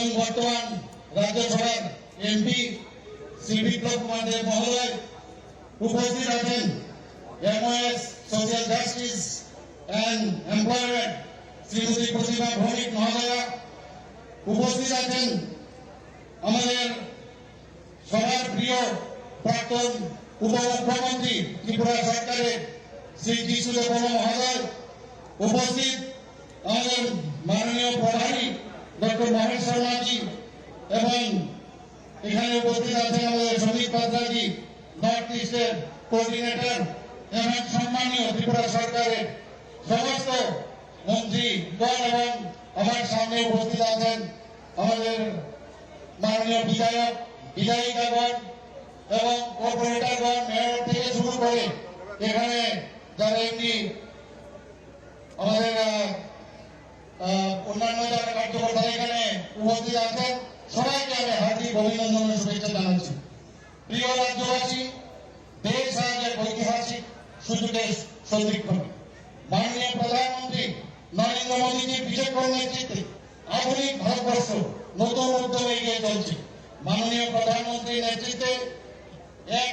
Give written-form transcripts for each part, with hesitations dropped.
এবং বর্তমান রাজ্যসভার এমপি শ্রী বিপ্লব কুমার দেব মহোদয়, উপস্থিত আছেন MOS social justice and employment Shrimati Pratibha Bhowmik মহোদয়া, উপস্থিত আছেন আমাদের সবার প্রিয় প্রাক্তন উপমুখ্যমন্ত্রী ত্রিপুরা সরকারের শ্রী যিশুদেব মহোদয়, উপস্থিত আমাদের মাননীয় প্রভারী ডক্টর মহেশ শর্মাজি, এবং এখানে উপস্থিত আছেন আমাদের শ্রমিক পাত্রাজি, নর্থ ইস্টের কোঅর্ডিনেটর, এবং সম্মানীয় ত্রিপুরা সরকারের সমস্ত মন্ত্রীগণ, এবং আমার সামনে উপস্থিত আছেন আমাদের মাননীয় বিধায়ক, বিধায়িকাগণ এবং কর্পোরেটরগণ, মেয়র থেকে শুরু করে এখানে যারা এমনি আমাদের অন্যান্য যারা কার্যকর্তা এখানে উপস্থিত আছেন, সবাইকে আমি হার্দিক অভিনন্দন ও শুভেচ্ছা জানাচ্ছি। প্রিয় রাজ্যবাসী, দেশ আজ এক ঐতিহাসিক সুযোগের সন্ধিক্ষণে মাননীয় প্রধানমন্ত্রী নরেন্দ্র মোদীজির বিচক্ষণ নেতৃত্বে আধুনিক ভারতবর্ষ নতুন উদ্যোগে এগিয়ে চলছে। মাননীয় প্রধানমন্ত্রীর নেতৃত্বে এক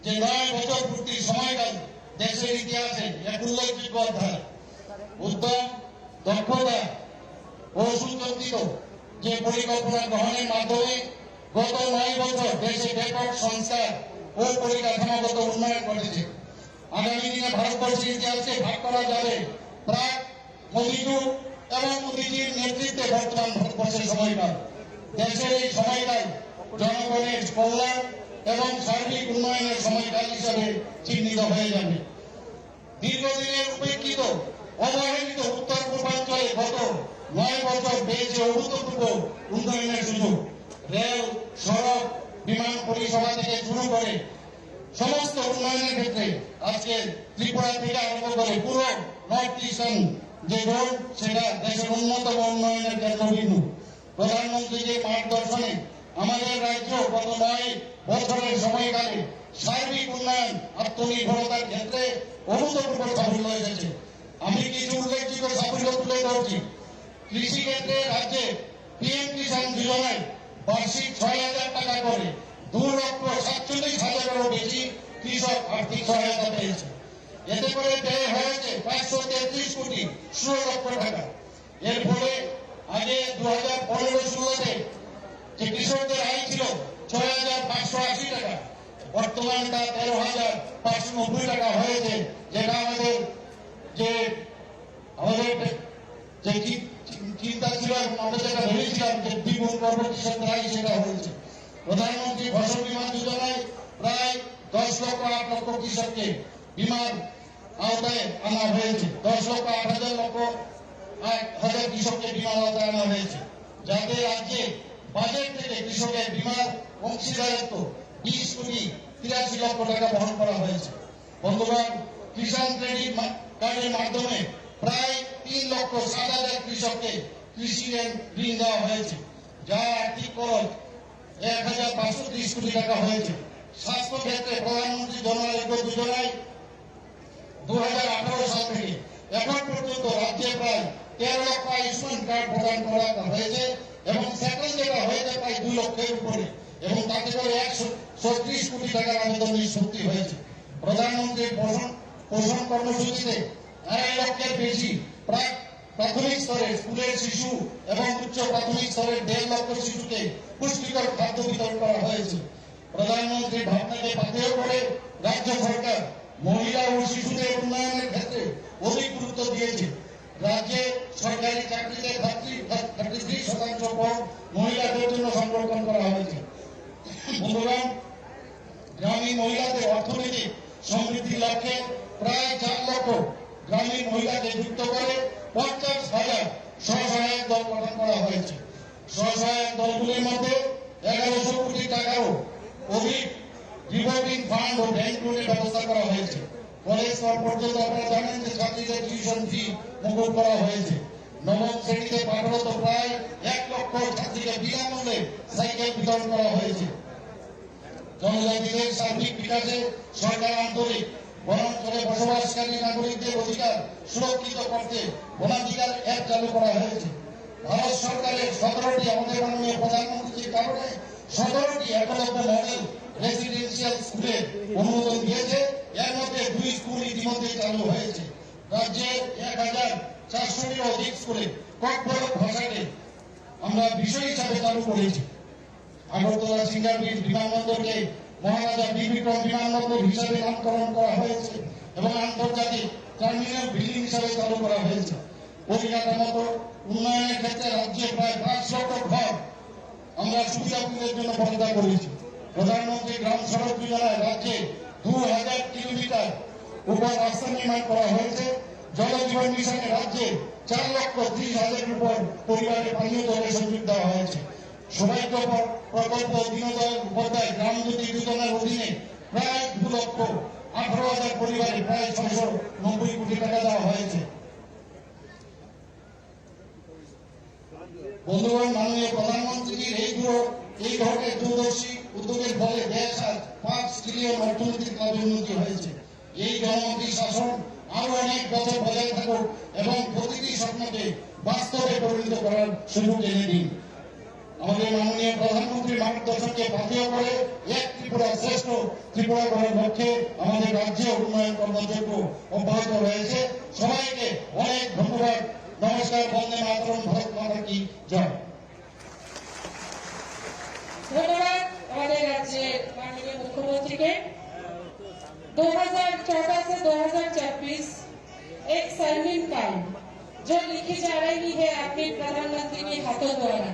যে 9 বছর পূর্তির সময়কাল দেশের ইতিহাসে এক উল্লেখযোগ্য অধ্যায়। উদ্যম, দক্ষতা ও সুচিন্তিত যে পরিকল্পনা গ্রহণের মাধ্যমে গত 9 বছর দেশে ব্যাপক সংস্কার ও পরিকাঠামোগত উন্নয়ন ঘটেছে। আগামী দিনে ভারতবর্ষের ইতিহাসকে ভাগ করা যাবে প্রাক মোদী যুগ এবং মোদীজির নেতৃত্বে বর্তমান ভারতবর্ষের সময়কাল। দেশের এই সময়কাল জনগণের কল্যাণ এবং সার্বিক উন্নয়নের সময়কাল হিসাবে চিহ্নিত হয়ে যাবে। দীর্ঘদিনের উপেক্ষিত অবহেলিত উত্তর পূর্বাঞ্চলে গত 9 বছর পেয়েছে অভূতপূর্ব উন্নয়নের সুযোগ। রেল, সড়ক, বিমান পরিষেবা থেকে শুরু করে সমস্ত উন্নয়নের ক্ষেত্রে আজকে ত্রিপুরা থেকে আরম্ভ করে পুরো নর্থ ইস্টার্ন যে রোড, সেটা দেশের অন্যতম উন্নয়নের কেন্দ্রবিন্দু। প্রধানমন্ত্রীর মার্গদর্শনে আমাদের রাজ্য গত 9 বছরের সময়কালে সার্বিক উন্নয়ন, আত্মনির্ভরতার ক্ষেত্রে অভূতপূর্ব সাফল্য এসেছে। আমি কিছু উল্লেখযোগ্য সাফল্য তুলে ধরছি। কৃষি ক্ষেত্রে রাজ্যে পিএম কিষাণ যোজনায় বার্ষিক 6,000 টাকা করে 2,47,000-এরও বেশি কৃষক আর্থিক সহায়তা পেয়েছে। এতে করে ব্যয় হয়েছে 533 কোটি 16 লক্ষ টাকা। এর ফলে আগে 2015-16-তে যে কৃষকদের আয় ছিল 6,580 টাকা, বর্তমানে তা 13,590 টাকা হয়েছে, যেটা আমাদের যে চিন্তা ছিল, আমরা যেটা ভেবেছিলাম যে দ্বিগুণ করবো কৃষকদের আয়, সেটা হয়েছে। প্রধানমন্ত্রী ফসল বীমা যোজনায় প্রায় 10,08,00,000 কৃষককে বীমার আওতায় আনা হয়েছে। 10,08,00,000 কৃষককে বীমার আওতায় আনা হয়েছে, যাতে রাজ্যে বাজেট থেকে কৃষকের বীমার অংশীদারিত্ব 20,83,00,000 টাকা বহন করা হয়েছে। বন্ধুগণ, কিষাণ ক্রেডিট কার্ডের মাধ্যমে প্রায় 3,07,000 কৃষককে কৃষি ঋণ দেওয়া হয়েছে, যার আর্থিক খরচ 1,530 কোটি টাকা হয়েছে। স্বাস্থ্য ক্ষেত্রে প্রধানমন্ত্রী জন আরোগ্য যোজনায় 2018 সাল থেকে এখন পর্যন্ত রাজ্যে প্রায় 13 লক্ষ আয়ুষ্মান কার্ড প্রদান করা হয়েছে, এবং সেকেন্ড যেটা হয়েছে প্রায় 2 লক্ষের উপরে, এবং তাতে করে 136 কোটি টাকার আবেদন নিষ্পত্তি হয়েছে। প্রধানমন্ত্রীর পোষণ কর্মসূচিতে 2.5 লক্ষের বেশি প্রাথমিক স্তরের স্কুলের শিশু এবং উচ্চ প্রাথমিক স্তরের 1.5 লক্ষ শিশুকে পুষ্টিকর খাদ্য বিতরণ করা হয়েছে। প্রধানমন্ত্রীর ভাবনাকে পাথেয় করে রাজ্য সরকার মহিলা ও শিশুদের উন্নয়নের ক্ষেত্রে অধিক গুরুত্ব দিয়েছে। রাজ্যে সরকারি চাকরিতে 33% পদ মহিলাদের জন্য সংরক্ষণ করা হয়েছে। বন্ধুগণ, গ্রামীণ মহিলাদের অর্থনৈতিক সমৃদ্ধির লক্ষ্যে প্রায় 4 লক্ষ গ্রামীণ মহিলাকে যুক্ত করে 50,000 স্বসহায়ক দল গঠন করা হয়েছে। স্বসহায়ক দলগুলির মধ্যে 1100 কোটি টাকারও অধিক রিভলভিং ফান্ড ও ব্যাংক লোনের ব্যবস্থা করা হয়েছে। কলেজ স্তর পর্যন্ত আপনারা জানেন যে ছাত্রীদের টিউশন ফি মুকুব করা হয়েছে। নবম শ্রেণীতে পাঠরত প্রায় 1 লক্ষ ছাত্রীকে বিনামূল্যে সাইকেল বিতরণ করা হয়েছে। জনজাতিদের সার্বিক বিকাশে সরকার আন্তরিক। বনাঞ্চলে বসবাসকারী নাগরিকদের অধিকার সুরক্ষিত করতে বনাধিকার অ্যাপ চালু করা হয়েছে। ভারত সরকারের 17টি আমাদের মাননীয় প্রধানমন্ত্রীর কারণে 17টি একলব্য মডেল রেসিডেন্সিয়াল স্কুলে অনুমোদন দিয়েছে। এর মধ্যে 2 স্কুল ইতিমধ্যে চালু হয়েছে। রাজ্যের 1400টির অধিক স্কুলে ককবরক ভাষাকে আমরা বিষয় হিসাবে চালু করেছি। আগরতলা সিঙ্গারবিল বিমানবন্দরকে মহারাজা বীর বিক্রম বিমানবন্দর হিসাবে নামকরণ করা হয়েছে এবং আন্তর্জাতিক টার্মিনাল বিল্ডিং হিসাবে চালু করা হয়েছে। পরিকাঠামোগত উন্নয়নের ক্ষেত্রে রাজ্যে প্রায় 5 লক্ষ ঘর আমরা সুবিধাভোগীদের জন্য বরাদ্দ করেছি। প্রধানমন্ত্রী গ্রাম সড়ক যোজনায় রাজ্যে 2000 কিলোমিটার উপর রাস্তা নির্মাণ করা হয়েছে। জল জীবন মিশনে রাজ্যে 4,30,000 উপর পরিবারে পানীয় জলের সংযোগ দেওয়া হয়েছে। সবাইকে প্রকল্প দীনদয়াল উপাধ্যায় গ্রাম জ্যোতি যোজনার অধীনে প্রায় 2,18,000 পরিবারে প্রায় 690 কোটি টাকা দেওয়া হয়েছে। বন্ধুগণ, মাননীয় প্রধানমন্ত্রীর এই ধরনের দূরদর্শী উদ্যোগের ফলে দেশ আজ 5 ট্রিলিয়ন অর্থনৈতিক লাভে উন্নতি হয়েছে। এই জনমন্ত্রী শাসন আরো অনেক বছর বজায় থাকুক এবং প্রতিটি স্বপ্নকে বাস্তবে পরিণত করার সুযোগ এনে দিন। আমাদের মাননীয় প্রধানমন্ত্রীর মার্গদর্শনকে পাথেয় করে এক ত্রিপুরা শ্রেষ্ঠ ত্রিপুরা করার লক্ষ্যে আমাদের রাজ্যে উন্নয়ন কর্মযজ্ঞ অব্যাহত রয়েছে। সবাইকে অনেক ধন্যবাদ। নমস্কার। বন্দে মাতরম। ভারত মাতা কি জয়। ধন্যবাদ আমাদের রাজ্যের মাननीय मुख्यमंत्री के। 2014 से 2024 एक स्वर्णिम काल जो लिखी जा रही है अपने प्रधानमंत्री के हाथों द्वारा,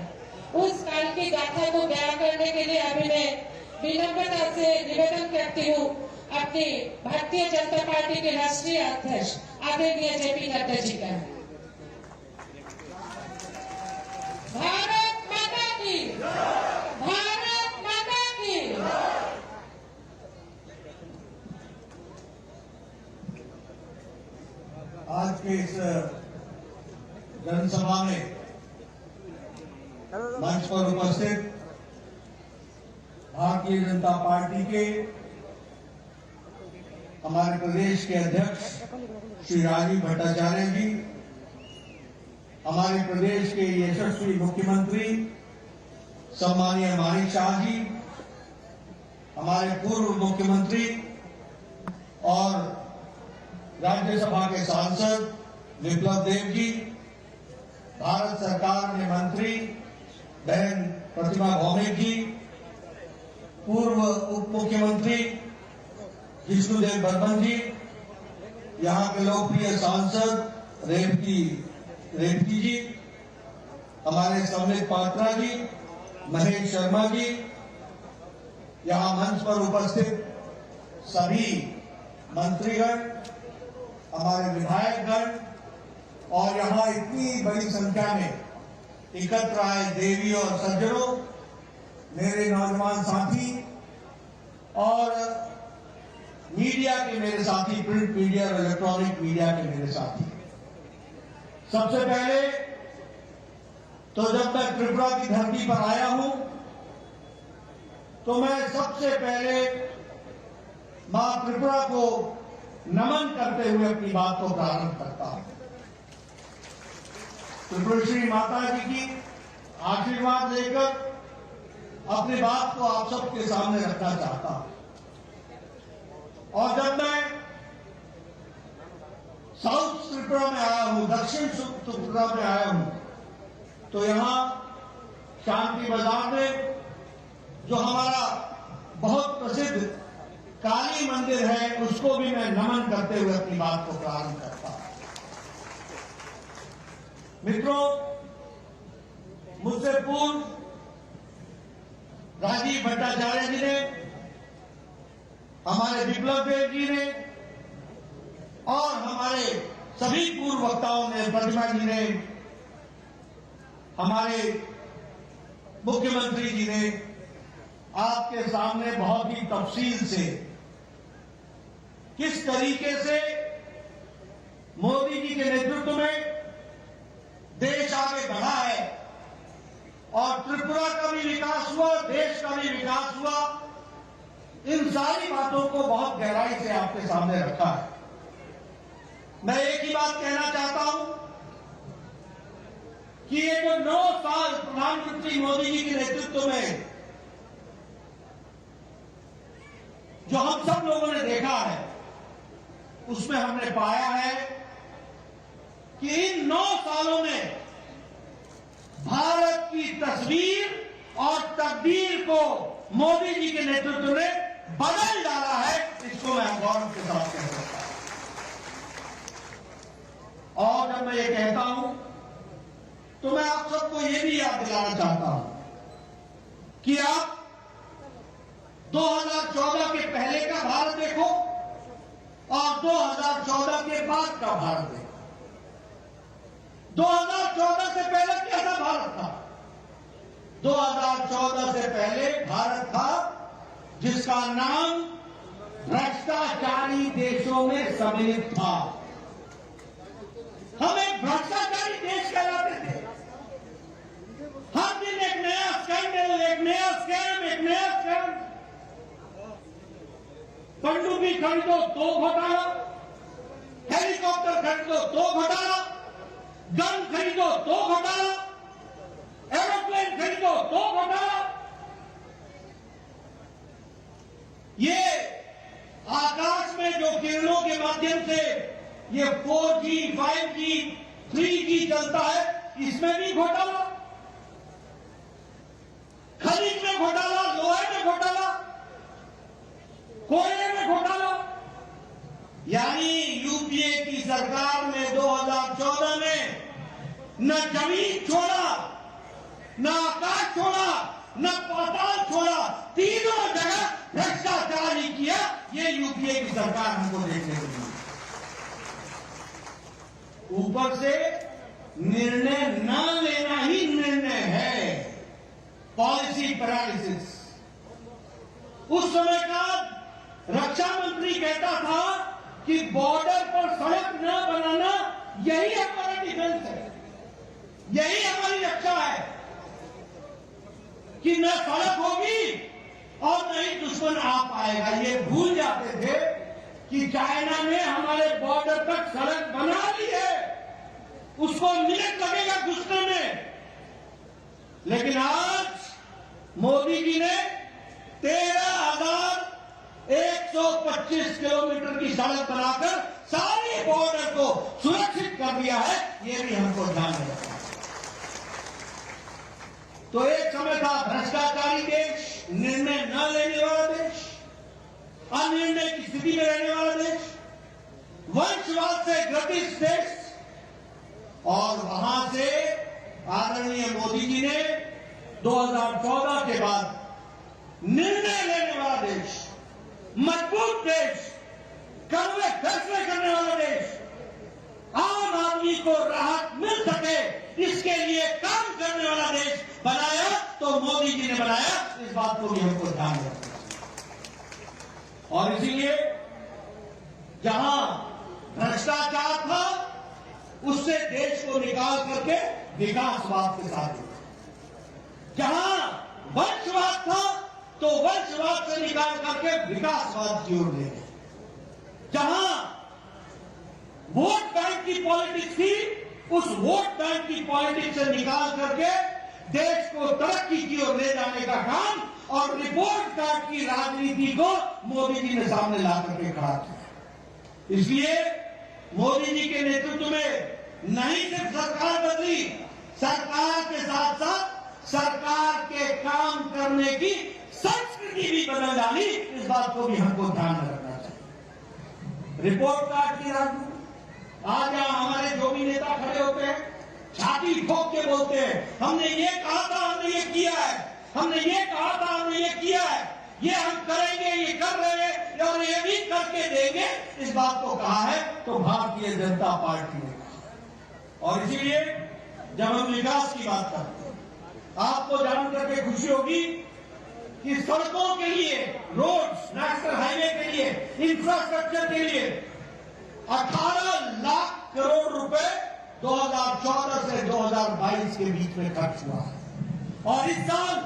उस काल की गाथा को बयां करने के लिए अभी मैं विनम्रता से निवेदन करती हूँ अपनी भारतीय जनता पार्टी के राष्ट्रीय अध्यक्ष आदरणीय जेपी नड्डा जी का। भारत माता की, भारत माता की। आज के इस जनसभा में मंच पर उपस्थित भारतीय जनता पार्टी के हमारे प्रदेश के अध्यक्ष श्री राजीव भट्टाचार्य जी, हमारे प्रदेश के यशस्वी मुख्यमंत्री सम्मानीय मानिक शाह जी, हमारे पूर्व मुख्यमंत्री और राज्यसभा के सांसद विप्लव देव जी, भारत सरकार में मंत्री बहन प्रतिमा भौमिक जी, पूर्व उप मुख्यमंत्री विष्णुदेव बर्मन जी, यहाँ के लोकप्रिय सांसद रेवती जी, हमारे सम्मित पात्रा जी, महेश शर्मा जी, यहाँ मंच पर उपस्थित सभी मंत्रीगण, हमारे विधायकगण और यहाँ इतनी बड़ी संख्या में एकत्र आए देवी और सज्जनों, मेरे नौजवान साथी और मीडिया के मेरे साथी, प्रिंट मीडिया और इलेक्ट्रॉनिक मीडिया के मेरे साथी। सबसे पहले तो जब मैं त्रिपुरा की धरती पर आया हूं तो मैं सबसे पहले मां त्रिपुरा को नमन करते हुए अपनी बात को प्रारंभ करता हूं। त्रिपुरेश्वरी माता जी की आशीर्वाद लेकर अपनी बात को आप सबके सामने रखना चाहता हूं। और जब मैं साउथ त्रिपुरा में आया हूं, दक्षिण त्रिपुरा में आया हूं, तो यहां शांति बाजार में जो हमारा बहुत प्रसिद्ध काली मंदिर है, उसको भी मैं नमन करते हुए अपनी बात को प्रारंभ करता हूं। मित्रों, मुझसे पूर्व राजीव भट्टाचार्य जी ने, हमारे विप्लव देव जी ने और हमारे सभी पूर्व वक्ताओं ने, प्रतिमा जी ने, हमारे मुख्यमंत्री जी ने आपके सामने बहुत ही तफसील से किस तरीके से मोदी जी के नेतृत्व में देश आगे बढ़ा है और त्रिपुरा का भी विकास हुआ, देश का भी विकास हुआ, इन सारी बातों को बहुत गहराई से आपके सामने रखा है। मैं एक ही बात कहना चाहता हूं कि ये जो 9 साल प्रधानमंत्री मोदी जी के नेतृत्व में जो हम सब लोगों ने देखा है, उसमें हमने पाया है कि इन 9 सालों में भारत की तस्वीर और तकदीर को मोदी जी के नेतृत्व ने बदल डाला है। इसको मैं गौरव के साथ कह सकता हूं। और जब मैं ये कहता हूं तो मैं आप सबको ये भी याद दिलाना चाहता हूं कि आप 2014 के पहले का भारत देखो और 2014 के बाद का भारत देखो। 2014 से पहले कैसा भारत था? 2014 से पहले भारत था जिसका नाम भ्रष्टाचारी देशों में सम्मिलित था। हम एक भ्रष्टाचारी देश कहलाते थे। हर दिन एक नया स्कैंडल, एक नया स्कैम, एक नया स्कैम। पनडुब्बी खरीदो तो घोटाला, हेलीकॉप्टर खरीदो तो घोटाला, गन खरीदो तो घोटाला, एरोप्लेन खरीदो तो घोटाला। ये आकाश में जो किरणों के माध्यम से ये 4G, 5G, 3G चलता है, इसमें भी घोटाला। खनिज में घोटाला, लोहे में घोटाला, कोयले में घोटाला। यानी यूपीए की सरकार ने 2014 में न जमीन छोड़ा, न आकाश छोड़ा, न पाताल छोड़ा, तीनों जगह भ्रष्टाचार ही किया। ये यूपीए की सरकार हमको देखने को मिली। ऊपर से निर्णय न लेना ही निर्णय है, पॉलिसी पैरालिसिस। उस समय का रक्षा मंत्री कहता था कि बॉर्डर पर सड़क न बनाना यही हमारा डिफेंस है, यही हमारी रक्षा है कि न सड़क होगी और न ही दुश्मन आ पाएगा। ये भूल जाते थे कि चाइना ने हमारे बॉर्डर तक सड़क बना ली है, उसको मिनट लगेगा घुसने में। लेकिन आज मोदी जी ने 13,125 किलोमीटर की सड़क बनाकर सारे बॉर्डर को सुरक्षित कर दिया है। ये भी हमको ध्यान में रखना है। तो एक समय था भ्रष्टाचारी देश, निर्णय न लेने वाला देश, अनिर्णय की स्थिति में रहने वाला देश, वंशवाद से ग्रसित देश। और वहां से आदरणीय मोदी जी ने 2014 के बाद निर्णय लेने वाला देश, मजबूत देश, कड़वे फैसले करने वाला देश, आम आदमी को राहत मिल सके इसके लिए काम करने वाला देश बनाया। तो मोदी जी ने बनाया, इस बात को भी हमको ध्यान रखना। और इसीलिए जहां भ्रष्टाचार था उससे देश को निकाल करके विकासवाद के साथ, जहां वंशवाद था तो वंशवाद से निकाल करके विकासवाद की ओर ले गए, जहां वोट बैंक की पॉलिटिक्स थी उस वोट बैंक की पॉलिटिक्स से निकाल करके देश को तरक्की की ओर ले जाने का काम और रिपोर्ट कार्ड की राजनीति को मोदी जी ने सामने ला करके खड़ा किया। इसलिए मोदी जी के नेतृत्व में नहीं सिर्फ सरकार बदली, सरकार के साथ साथ सरकार के काम करने की संस्कृति भी बदल डाली। इस बात को भी हमको ध्यान में रखना चाहिए। रिपोर्ट कार्ड की राजनीति, आज यहां हमारे जो भी नेता खड़े होते हैं छाती ठोक के बोलते हैं, हमने ये कहा था, हमने ये किया है, हमने ये कहा था, हमने ये किया है, ये हम करेंगे, ये कर रहे हैं और ये भी करके देंगे। इस बात को कहा है तो भारतीय जनता पार्टी ने कहा। और इसीलिए जब हम विकास की बात करते हैं, आपको जान करके खुशी होगी कि सड़कों के लिए, रोड्स, नेशनल हाईवे के लिए, इंफ्रास्ट्रक्चर के लिए 18 लाख करोड़ रुपए 2014 से 2022 के बीच में खर्च हुआ है। और इस साल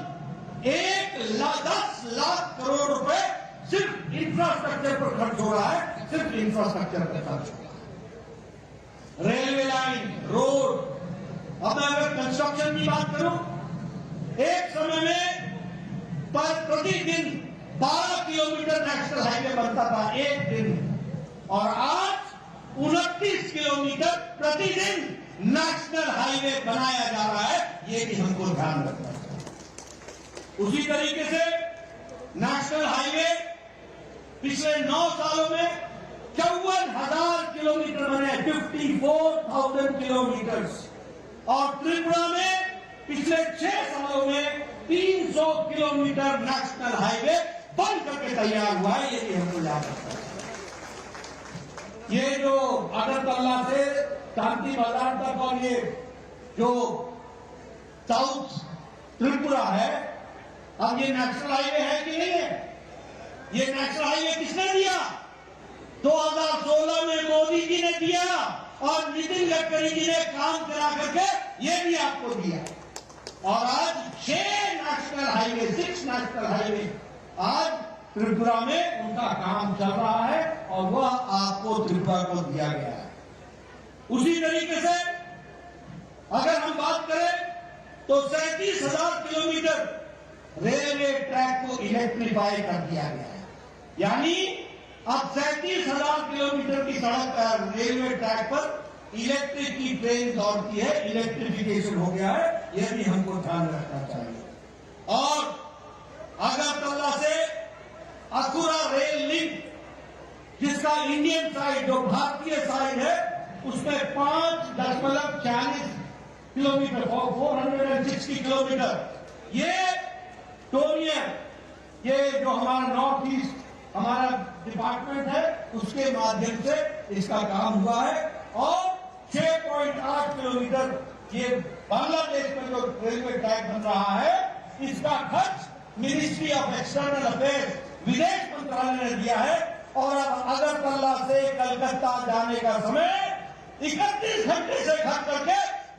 10 लाख करोड़ रुपए सिर्फ इंफ्रास्ट्रक्चर पर खर्च हो रहा है, सिर्फ इंफ्रास्ट्रक्चर पर खर्च हो रहा है। रेलवे लाइन, रोड, अब मैं अगर कंस्ट्रक्शन की बात करूं, एक समय में प्रतिदिन 12 किलोमीटर नेशनल हाईवे बनता था एक दिन में, और आज 29 किलोमीटर प्रतिदिन नेशनल हाईवे बनाया जा रहा है। ये भी हमको ध्यान रखना चाहिए। उसी तरीके से नेशनल हाईवे पिछले 9 सालों में 54,000 किलोमीटर बने, 54,000 किलोमीटर, और त्रिपुरा में पिछले 6 सालों में 300 किलोमीटर नेशनल हाईवे बन करके तैयार हुआ है। ये भी हमको याद रखना है। ये जो अगरतला से शांति बाजार तक और ये जो साउथ त्रिपुरा है, अब ये नेशनल हाईवे है कि नहीं है? ये नेशनल हाईवे किसने दिया? 2016 में मोदी जी ने दिया, और नितिन गडकरी जी ने काम करा करके ये भी आपको दिया। और आज 6 नेशनल हाईवे आज त्रिपुरा में उनका काम चल रहा है, और वह आपको त्रिपुरा को दिया गया है। उसी तरीके से अगर हम बात करें तो 37,000 किलोमीटर रेलवे ट्रैक को इलेक्ट्रीफाई कर दिया गया है। यानी अब 37,000 किलोमीटर की सड़क रेलवे ट्रैक पर इलेक्ट्रिक की ट्रेन दौड़ती है, इलेक्ट्रिफिकेशन हो गया है। यह भी हमको ध्यान रखना चाहिए। और अगरतला से अकुरा रेल लिंक, जिसका इंडियन साइड जो भारतीय साइड है उसमें 5.40 किलोमीटर 460 किलोमीटर ये टोनियर, ये जो हमारा नॉर्थ ईस्ट हमारा डिपार्टमेंट है उसके माध्यम से इसका काम हुआ है। और 6.8 किलोमीटर ये बांग्लादेश में जो रेलवे ट्रैक बन रहा है, इसका खर्च मिनिस्ट्री ऑफ एक्सटर्नल अफेयर्स विदेश मंत्रालय ने दिया है। और अब अगरतला से कलकत्ता जाने का समय 31 घंटे से घट करके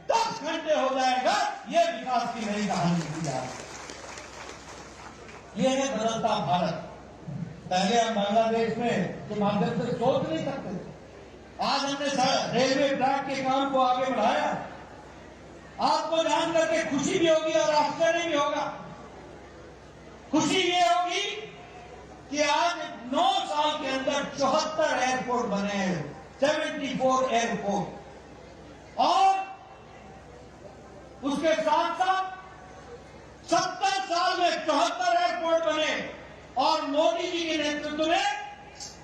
10 घंटे हो जाएगा। ये विकास की नई कहानी की जा रही है। ये है बदलता भारत। पहले हम बांग्लादेश में के माध्यम से सोच नहीं सकते थे। आज हमने रेलवे ट्रैक के काम को आगे बढ़ाया। आपको जान करके खुशी भी होगी और आश्चर्य भी होगा। खुशी ये होगी कि आज 9 साल के अंदर 74 एयरपोर्ट बने हैं, 74 एयरपोर्ट, और उसके साथ साथ 70 साल में 74 एयरपोर्ट बने, और मोदी जी के नेतृत्व में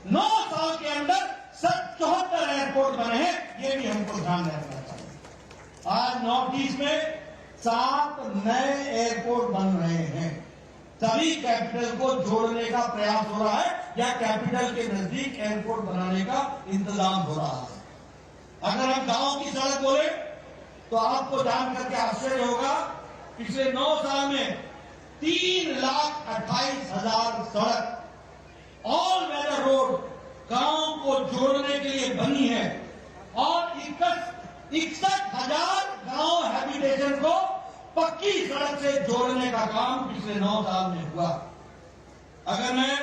9 साल के अंदर 74 एयरपोर्ट बने हैं। ये भी हमको ध्यान रखना चाहिए। आज नॉर्थ ईस्ट में 7 नए एयरपोर्ट बन रहे हैं। सभी कैपिटल को जोड़ने का प्रयास हो रहा है, या कैपिटल के नजदीक एयरपोर्ट बनाने का इंतजाम हो रहा है। अगर हम गांव की सड़क बोले तो आपको जान करके आश्चर्य होगा, पिछले 9 साल में 3,28,000 सड़क ऑल वेदर रोड गांव को जोड़ने के लिए बनी है, और 61,000 गांव हैबिटेशन को पक्की सड़क से जोड़ने का काम पिछले 9 साल में हुआ। अगर मैं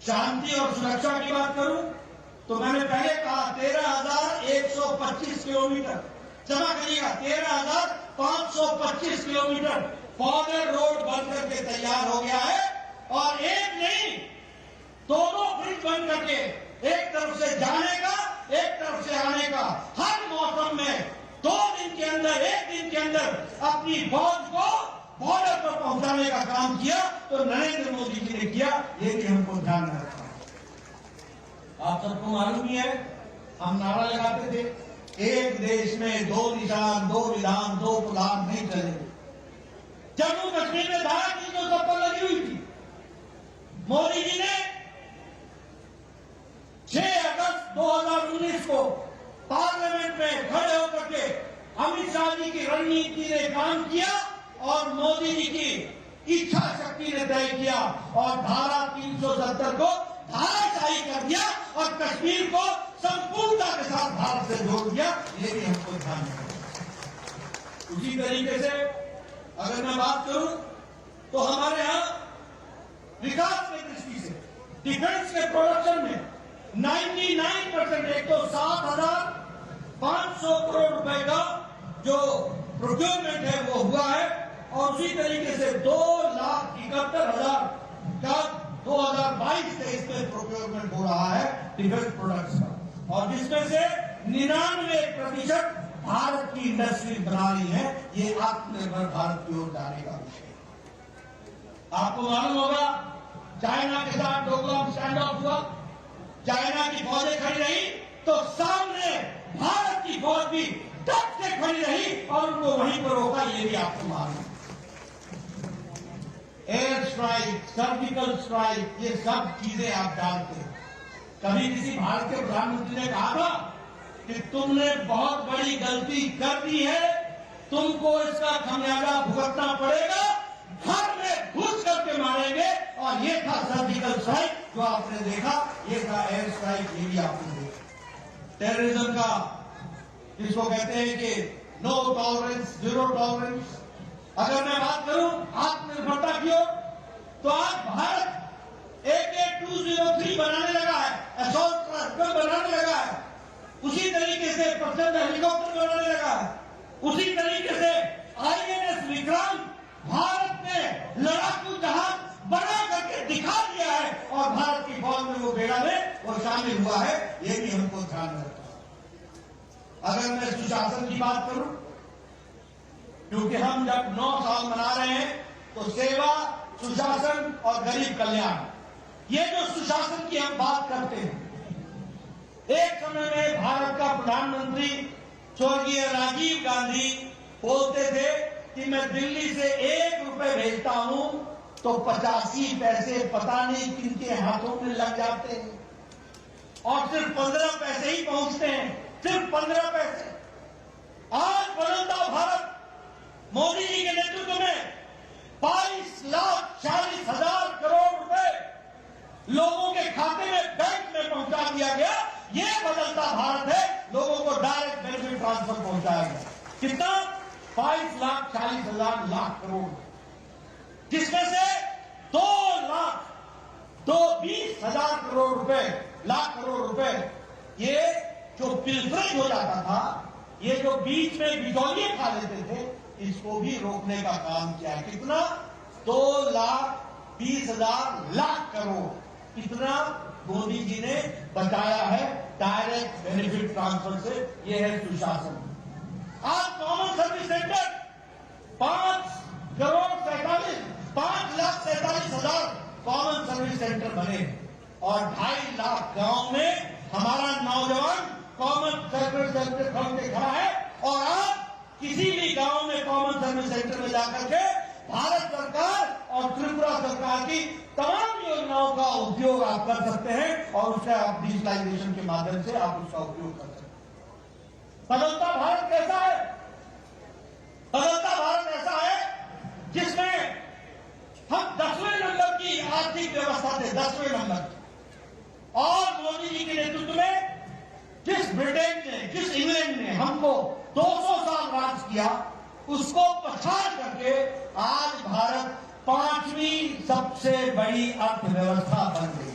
शांति और सुरक्षा की बात करूं तो मैंने पहले कहा 13,125 किलोमीटर, क्षमा करिएगा 13,525 किलोमीटर फॉरवर्ड रोड बन करके तैयार हो गया है। और एक नहीं 2 ब्रिज बन करके, एक तरफ से जाने का, एक तरफ से आने का, हर मौसम में 2 दिन के अंदर, 1 दिन के अंदर अपनी फौज को बॉर्डर पर पहुंचाने का काम किया। तो नरेंद्र मोदी जी ने किया। ये भी हमको ध्यान रखना है। आप सबको मालूम ही है, हम नारा लगाते थे, एक देश में 2 निशान, 2 विधान, 2 प्रधान नहीं चलेंगे। जम्मू कश्मीर में धारा 370 लगी हुई थी। मोदी जी ने 6 अगस्त 2019 को पार्लियामेंट में खड़े होकर के अमित शाह जी की रणनीति ने काम किया, और मोदी जी की इच्छा शक्ति ने तय किया, और धारा 370 को धाराशाही कर दिया, और कश्मीर को संपूर्णता के साथ भारत से जोड़ दिया। ये भी हमको ध्यान रखना। उसी तरीके से अगर मैं बात करूं तो हमारे यहां विकास की दृष्टि से डिफेंस के प्रोडक्शन में 99% एक तो 7,500 करोड़ रुपए का जो प्रोक्योरमेंट है वो हुआ है और उसी तरीके से 2,71,000 का 2022 से इसमें प्रोक्योरमेंट हो रहा है डिफेंस प्रोडक्ट्स का, और जिसमें से 99% भारत की इंडस्ट्री बना रही है। ये आत्मनिर्भर भारत की ओर जाने का विषय है। आपको मालूम होगा चाइना के साथ डोकलाम स्टैंड ऑफ हुआ, चाइना की फौजें खड़ी रही तो सामने भारत की फौज भी डट से खड़ी रही और उनको वहीं पर रोका, ये भी आपको मालूम। एयर स्ट्राइक, सर्जिकल स्ट्राइक, ये सब चीजें आप जानते हैं। कभी किसी भारत के प्रधानमंत्री ने कहा था कि तुमने बहुत बड़ी गलती कर दी है, तुमको इसका खमियाजा भुगतना पड़ेगा, घर में घुस करके मारेंगे, और ये था सर्जिकल स्ट्राइक जो आपने देखा, ये था एयर स्ट्राइक, ये भी आपने देखा। टेररिज्म का जिसको कहते हैं कि नो टॉलरेंस, जीरो टॉलरेंस। अगर मैं बात करूं आत्मनिर्भरता की ओर, तो आज भारत AK-203 बनाने लगा है, असॉल्ट राइफल बनाने लगा है, उसी तरीके से प्रचंड हेलीकॉप्टर बनाने लगा है, उसी तरीके से INS विक्रांत भारत ने लड़ाकू जहाज बना करके दिखा दिया है और भारत की फौज में वो बेड़ा में वो शामिल हुआ है। ये भी हमको ध्यान में रखना। अगर मैं सुशासन की बात करूं, क्योंकि हम जब 9 साल मना रहे हैं तो सेवा, सुशासन और गरीब कल्याण, ये जो सुशासन की हम बात करते हैं, एक समय में भारत का प्रधानमंत्री स्वर्गीय राजीव गांधी बोलते थे कि मैं दिल्ली से 1 रुपए भेजता हूं तो 85 पैसे पता नहीं किनके हाथों में लग जाते हैं, और सिर्फ 15 पैसे ही पहुंचते हैं, सिर्फ 15 पैसे। आज बदलता भारत मोदी जी के नेतृत्व में 22,40,000 करोड़ रुपए लोगों के खाते में, बैंक में पहुंचा दिया गया। ये बदलता भारत है, लोगों को डायरेक्ट बेनिफिट ट्रांसफर पहुंचाया गया। कितना? 22,40,000 लाख करोड़, जिसमें से 2,20,000 करोड़ रुपए, लाख करोड़ रुपए, ये जो पिलफरेज हो जाता था, ये जो बीच में बिचौलिए खा लेते थे, इसको भी रोकने का काम किया। कितना? 2,20,000 लाख करोड़, इतना मोदी जी ने बचाया है डायरेक्ट बेनिफिट ट्रांसफर से। ये है सुशासन। आज common service centre 5,47,000 common service centre बने और 2.5 लाख गांव में हमारा नौजवान कॉमन सर्विस सेंटर खोल के खड़ा है। और आज किसी भी गांव में कॉमन सर्विस सेंटर में जाकर के भारत सरकार और त्रिपुरा सरकार की तमाम योजनाओं का उपयोग आप कर सकते हैं और उससे आप डिजिटलाइजेशन के माध्यम से आप उसका उपयोग कर सकते हैं। बदलता भारत कैसा है? बदलता भारत ऐसा है जिसमें हम 10वें नंबर की आर्थिक व्यवस्था थे, 10वें नंबर, और मोदी जी के नेतृत्व में जिस ब्रिटेन ने, जिस इंग्लैंड ने हमको 200 साल राज किया, उसको पछाड़ करके आज भारत 5वीं सबसे बड़ी अर्थव्यवस्था बन गई।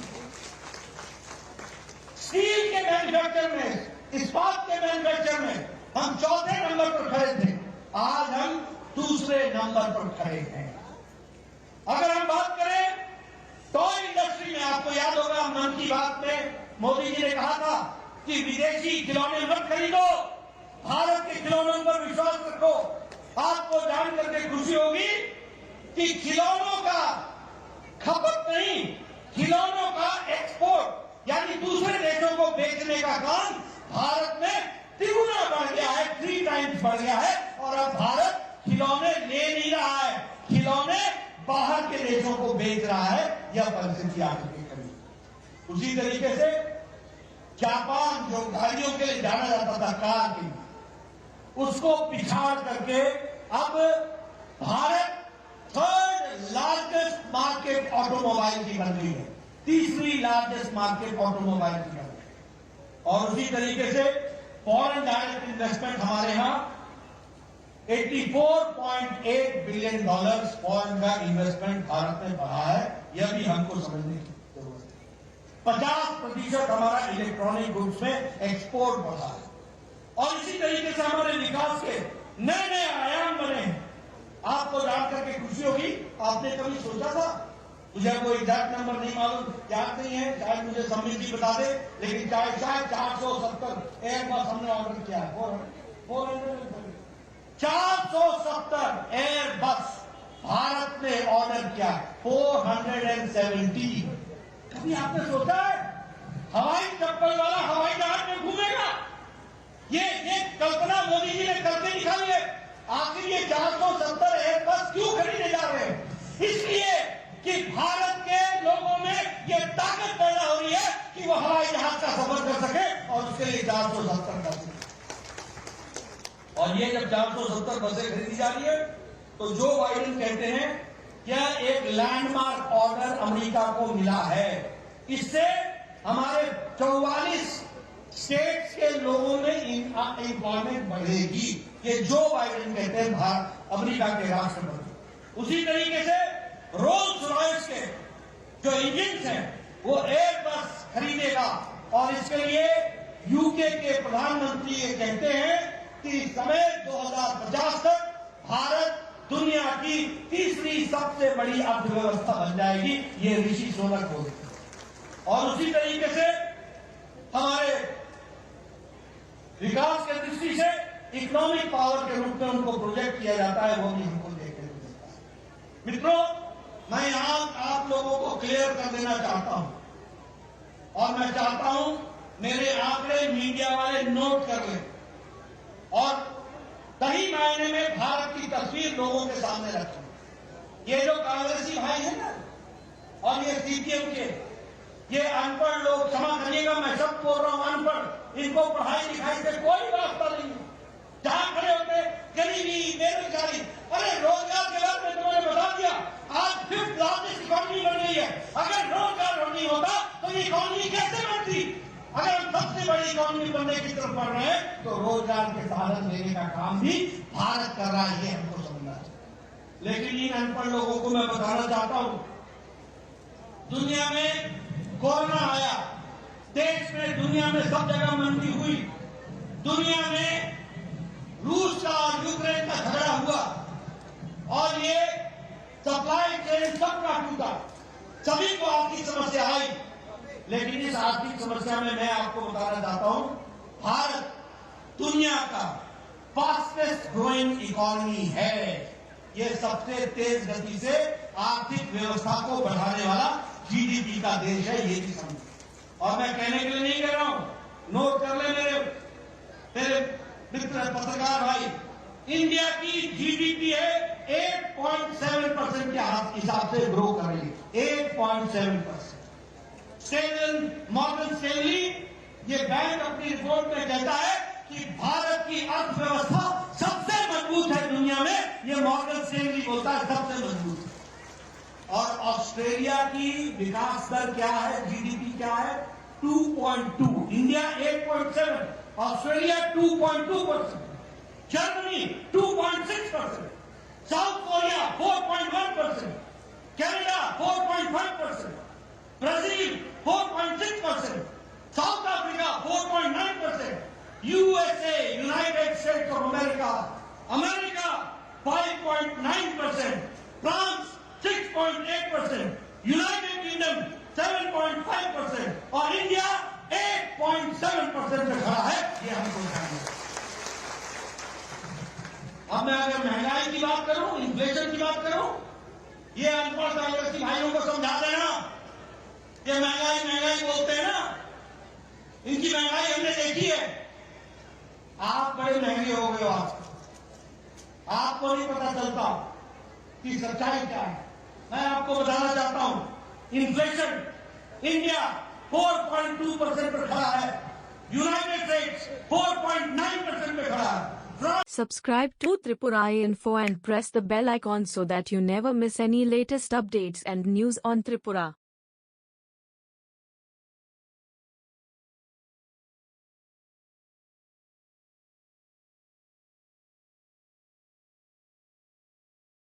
स्टील के मैन्युफैक्चर में, इस्पात के मैन्युफैक्चर में हम 4थे नंबर पर खड़े थे, आज हम 2रे नंबर पर खड़े हैं। अगर हम बात करें टॉय इंडस्ट्री में, आपको याद होगा मन की बात में मोदी जी ने कहा था कि विदेशी खिलौने मत खरीदो, भारत के खिलौनों पर विश्वास रखो। आपको जान करके खुशी होगी कि खिलौनों का खपत नहीं, खिलौनों का एक्सपोर्ट यानी दूसरे देशों को बेचने का काम भारत में तिगुना बढ़ गया है, 3 टाइम्स बढ़ गया है। और अब भारत खिलौने ले नहीं रहा है, खिलौने बाहर के देशों को बेच रहा है। यह परिस्थिति आगे की कमी। उसी तरीके से जापान, जो गाड़ियों के लिए जाना जाता था, कार के, उसको पिछाड़ करके अब Bharat 3rd largest market automobile की बन गई है, 3री लार्जेस्ट मार्केट ऑटोमोबाइल की बन गई। और उसी तरीके से फॉरेन डायरेक्ट इन्वेस्टमेंट हमारे यहां $84.8 बिलियन फॉरेन का इन्वेस्टमेंट भारत में बढ़ा है। यह भी हमको समझने की जरूरत है। 50% हमारा इलेक्ट्रॉनिक गुड्स में एक्सपोर्ट बढ़ा है। और इसी तरीके से हमारे विकास के नए नए आयाम बने हैं। आपको जान करके खुशी होगी, आपने कभी सोचा था? मुझे कोई एग्जैक्ट नंबर नहीं मालूम, याद नहीं है, शायद मुझे सम्मित जी बता दे, लेकिन शायद 470 एयरबस हमने ऑर्डर किया है। 470 एयरबस भारत ने ऑर्डर किया है। 470। कभी आपने सोचा है हवाई चप्पल वाला हवाई जहाज में घूमेगा? ये कल्पना मोदी जी ने करके दिखाई है। आखिर ये 470 एयरबस क्यों खरीदे जा रहे हैं? इसलिए कि भारत के लोगों में ये ताकत पैदा हो रही है कि वो हवाई जहाज का सफर कर सके, और उसके लिए 470 कर सके। और ये जब 470 बसें खरीदी जा रही है, तो जो बाइडेन कहते हैं यह एक लैंडमार्क ऑर्डर अमेरिका को मिला है। इससे हमारे 44 स्टेट्स के लोगों में एम्प्लॉयमेंट बढ़ेगी। ये जो बाइडेन कहते हैं अमेरिका के राष्ट्रपति। उसी तरीके से रोल्स रॉयस के जो इंजिन हैं वो एयरबस खरीदेगा, और इसके लिए यूके के प्रधानमंत्री ये कहते हैं कि समय 2050 तक भारत दुनिया की तीसरी सबसे बड़ी अर्थव्यवस्था बन जाएगी। ये ऋषि सुनक बोले। और उसी तरीके से हमारे विकास के दृष्टि से इकोनॉमिक पावर के रूप में उनको प्रोजेक्ट किया जाता है, वो भी हमको देखने को मिलता है। मित्रों, मैं यहां आप लोगों को क्लियर कर देना चाहता हूं, और मैं चाहता हूं मेरे आंकड़े मीडिया वाले नोट कर लें, और सही मायने में भारत की तस्वीर लोगों के सामने रखें। ये जो कांग्रेसी भाई है ना, और ये सीपीएम के ये अनपढ़ लोग, क्षमा करिएगा मैं सब बोल रहा हूं अनपढ़, इनको पढ़ाई लिखाई से कोई वास्ता नहीं है। जहां खड़े होते गरीबी, बेरोजगारी, अरे रोजगार के बारे में तुमने बता दिया। आज 5th लार्जेस्ट इकोनॉमी बन गई है। अगर रोजगार नहीं होता तो ये इकोनॉमी कैसे बनती? अगर हम सबसे बड़ी इकोनॉमी बनने की तरफ बढ़ रहे हैं, तो रोजगार के साधन देने का काम भी भारत कर रहा है, ये हमको समझना चाहिए। लेकिन इन अनपढ़ लोगों को मैं बताना चाहता हूं, दुनिया में कोरोना आया, देश में दुनिया में सब जगह मंदी हुई, दुनिया में रूस का और यूक्रेन का झगड़ा हुआ, और ये सप्लाई चेन सबका टूटा, सभी को आर्थिक समस्या आई। लेकिन इस आर्थिक समस्या में मैं आपको बताना चाहता हूं, भारत दुनिया का फास्टेस्ट ग्रोइंग इकोनॉमी है। ये सबसे तेज गति से आर्थिक व्यवस्था को बढ़ाने वाला जीडीपी का देश है, ये भी समझो। और मैं कहने के लिए नहीं कह रहा हूं, नोट कर ले मेरे मित्र पत्रकार भाई, इंडिया की जीडीपी है 8.7% के हिसाब से ग्रो कर रही है। 8.7%। मॉर्गन स्टैनली ये बैंक अपनी रिपोर्ट में कहता है कि भारत की अर्थव्यवस्था सबसे मजबूत है दुनिया में। ये मॉर्गन स्टैनली बोलता है सबसे मजबूत है। और ऑस्ट्रेलिया की विकास दर क्या है, जीडीपी क्या है? 2.2, India 8.7, Australia 2.2%, Germany 2.6%, south Korea 4.1%, Canada 4.5%, Brazil 4.6%, south Africa 4.9%, USA United states of America 5.9%, France 6.8%, United kingdom 7.5% और इंडिया 8.7% पे खड़ा है। ये हमको जानना है। अब मैं अगर महंगाई की बात करूं, इन्फ्लेशन की बात करूं, ये अनपढ़ कांग्रेसी भाइयों को समझा देना, ये महंगाई बोलते हैं ना, इनकी महंगाई हमने देखी है। आप बड़े महंगे हो गए हो आज, आपको नहीं पता चलता कि सच्चाई क्या है। मैं आपको बताना चाहता हूं, इन्फ्लेशन इंडिया 4.2% पर खड़ा है, यूनाइटेड स्टेट्स 4.9% पे खड़ा है। Subscribe to Tripura Info and press the bell icon so that you never miss any latest updates and news on Tripura.